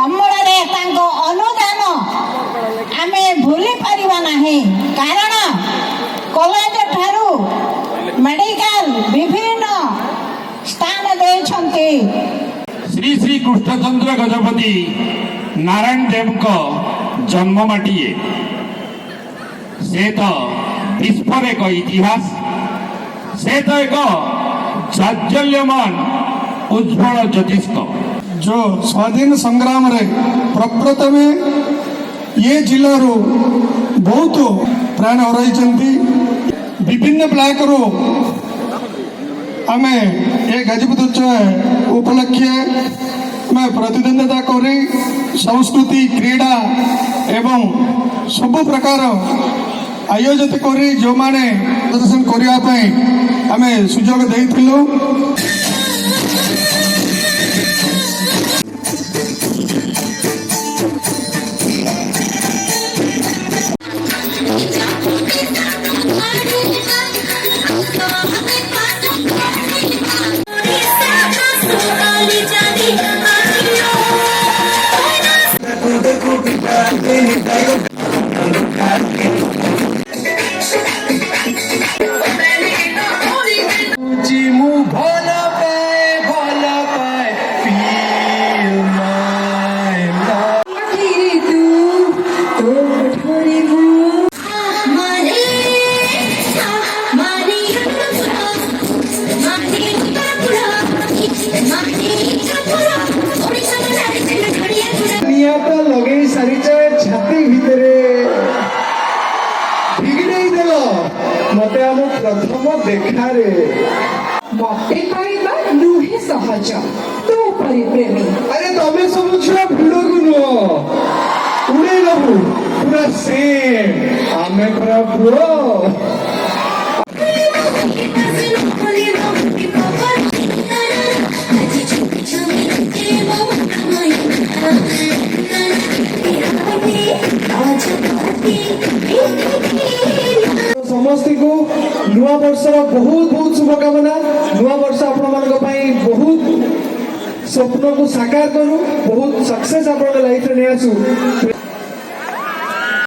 ଅମଳରେ ତାଙ୍କ ଅନୁଦାନ ଆମେ ଭୁଲି ପାରିବା ନାହିଁ। କାରଣ କଲେଜ ଠାରୁ ମେଡିକାଲ ବିଭିନ୍ନ ସ୍ଥାନ ଦେଇଛନ୍ତି। श्री श्री कृष्णचंद्र गजपति नारायण देव को जन्म माटिए से तो विश्व एक इतिहास से तो एक जाज्वल्यमान उज्ज्वल ज्योतिष जो स्वाधीन संग्राम रे प्रप्रथम ये जिल्ला रो बहुत प्राण हराई विभिन्न ब्लॉक रो आमे ये गजपति उत्सव उपलक्षे मैं प्रतिद्वंदिता करी संस्कृति क्रीड़ा एवं सब प्रकार आयोजित करी जो माने प्रदर्शन करने आमे सुजोग देइथिलु। लगे सारी छाती भितर बिगड़े देल मत आम प्रथम देखारे मते पाइबा नुहे सहज तो प्रेमी। अरे तमें सब छुआ भिड़ को नुह उड़े नबू पूरा सेम आमे पूरा पुओ समस्त को नुआ वर्षर बहुत बहुत शुभकामना। नुआ वर्ष आपण मान बहुत स्वप्न को साकार करूँ बहुत सक्सेस आप लाइफ में नहीं आसू।